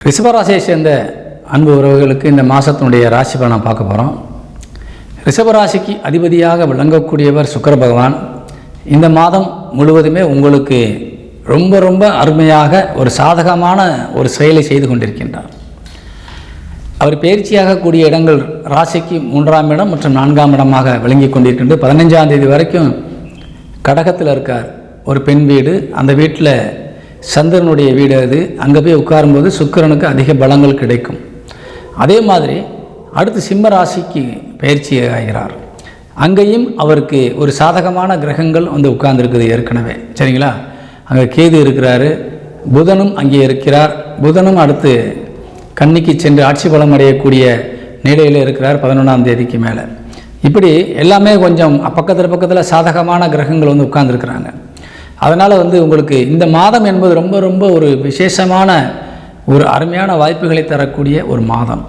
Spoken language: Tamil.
ரிஷபராசியை சேர்ந்த அன்பு உறவுகளுக்கு இந்த மாதத்தினுடைய ராசி பலனை பார்க்க போகிறோம். ரிஷபராசிக்கு அதிபதியாக விளங்கக்கூடியவர் சுக்கிர பகவான் இந்த மாதம் முழுவதுமே உங்களுக்கு ரொம்ப ரொம்ப அருமையாக ஒரு சாதகமான ஒரு செயலை செய்து கொண்டிருக்கின்றார். அவர் பயிற்சியாக கூடிய இடங்கள் ராசிக்கு 3ஆம் இடம் மற்றும் 4ஆம் இடமாக விளங்கி கொண்டிருக்கின்றது. 15ஆம் தேதி வரைக்கும் கடகத்தில் இருக்கார். ஒரு பெண் வீடு, அந்த வீட்டில் சந்திரனுடைய வீடு, அது அங்கே போய் உட்காரும்போது சுக்கிரனுக்கு அதிக பலங்கள் கிடைக்கும். அதே மாதிரி அடுத்து சிம்ம ராசிக்கு பயிற்சி ஆகிறார். அங்கேயும் அவருக்கு ஒரு சாதகமான கிரகங்கள் வந்து உட்கார்ந்துருக்குது ஏற்கனவே, சரிங்களா? அங்கே கேது இருக்கிறாரு, புதனும் அங்கே இருக்கிறார். புதனும் அடுத்து கன்னிக்கு சென்று ஆட்சி பலம் அடையக்கூடிய நிலையில் இருக்கிறார் 11ஆம் தேதிக்கு மேலே. இப்படி எல்லாமே கொஞ்சம் பக்கத்தில் சாதகமான கிரகங்கள் வந்து உட்கார்ந்துருக்குறாங்க. அதனால் வந்து உங்களுக்கு இந்த மாதம் என்பது ரொம்ப ரொம்ப ஒரு விசேஷமான ஒரு அருமையான வாய்ப்புகளை தரக்கூடிய ஒரு மாதம்.